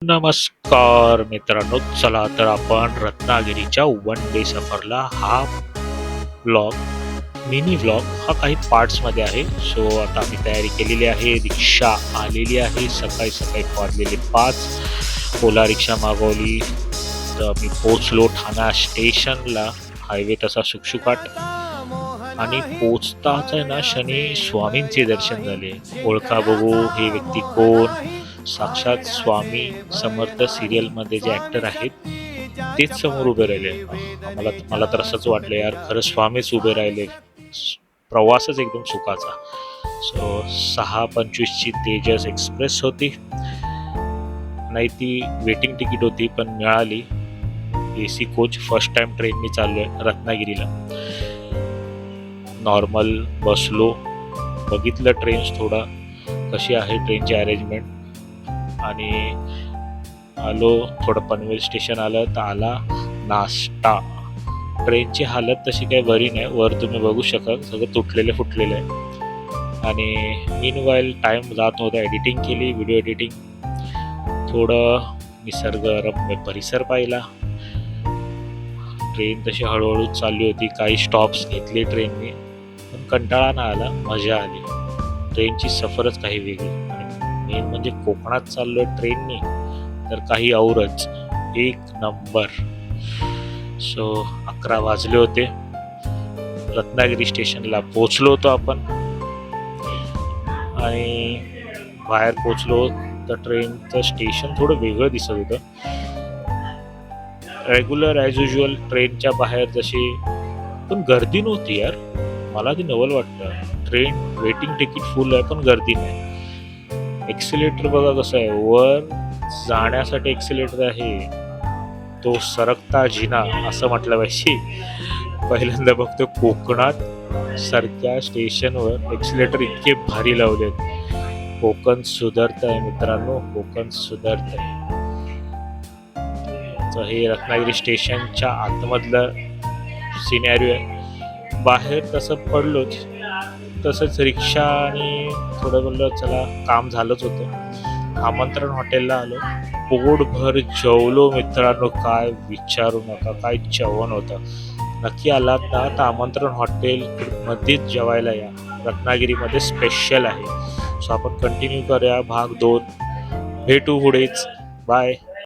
नमस्कार मित्रांनो, चला तर आपण रत्नागिरीच्या वन डे सफरला हा व्लॉग, मिनी व्लॉग हा काही पार्ट्समध्ये आहे. सो आता आम्ही तयारी केलेली आहे. रिक्षा आलेली आहे. सकाळी सकाळी वाजलेले 5. ओला रिक्षा मागवली तर आम्ही पोचलो ठाणा स्टेशनला. हायवे तसा शुकशुकाट आणि पोचताच आहे ना शनी स्वामींचे दर्शन झाले. ओळखा बघू हे व्यक्ती कोण? साक्षात स्वामी समर्थ सिरियलमध्ये जे ॲक्टर आहेत तेच समोर उभे राहिले. मला तर असंच वाटलं यार, खरं स्वामीच उभे राहिले. प्रवासच एकदम सुखाचा. सो 6:25ची तेजस एक्सप्रेस होती. नाही ती वेटिंग तिकीट होती पण मिळाली. AC coach. फर्स्ट टाइम ट्रेननी चाललोय रत्नागिरीला. नॉर्मल बसलो, बघितलं ट्रेन्स थोडा कशी आहे ट्रेनची अरेंजमेंट आणि आलो. थोडं पनवेल स्टेशन आलं तर आला नाश्ता. ट्रेनची हालत तशी काही बरी नाही. वर तुम्ही बघू शकाल सगळं तुटलेलं फुटलेलं आहे. आणि मीनवाईल टाईम जात नव्हता. एडिटिंग केली, व्हिडिओ एडिटिंग. थोडं निसर्गरम्य परिसर पाहिला. ट्रेन तशी हळूहळू चालली होती. काही स्टॉप्स घेतले ट्रेनने पण कंटाळा नाही आला, मजा आली. ट्रेनची सफरच काही वेगळी. आणि मेन म्हणजे कोकणात चाललोय ट्रेनने तर काही औरच एक नंबर. सो 11 वाजले होते. रत्नागिरी स्टेशनला पोचलो होतो आपण आणि बाहेर पोचलो तर ट्रेनचं स्टेशन थोडं वेगळं दिसत होतं. रेग्युलर ॲज युजल ट्रेनच्या बाहेर जशी, पण गर्दी नव्हती यार. मला ती नवल वाटतं. ट्रेन वेटिंग तिकीट फुल आहे पण गर्दी नाही. एक्सिलेटर बघा कसं आहे. वर जाण्यासाठी एक्सिलेटर आहे, तो सरकता जिना असं म्हटलं पाहिजे. पहिल्यांदा बघतो कोकणात सारख्या स्टेशनवर एक्सिलेटर इतके भारी लावलेत. कोकण सुधारत आहे मित्रांनो, कोकण सुधारत आहे. तर हे रत्नागिरी स्टेशनच्या आतमधलं सिनॅरिओ आहे. बाहेर तसं पडलोच, तसंच रिक्षा आणि थोडं बोललं चला काम झालंच होतं. आमंत्रण हॉटेलला आलो. पोटभर जेवलो मित्रांनो, काय विचारू नका, काय जेवण होतं. नक्की आलात ना तर आमंत्रण हॉटेलमध्येच जेवायला या. रत्नागिरीमध्ये स्पेशल आहे. सो आपण कंटिन्यू करूया भाग 2. भेटू पुढेच. बाय.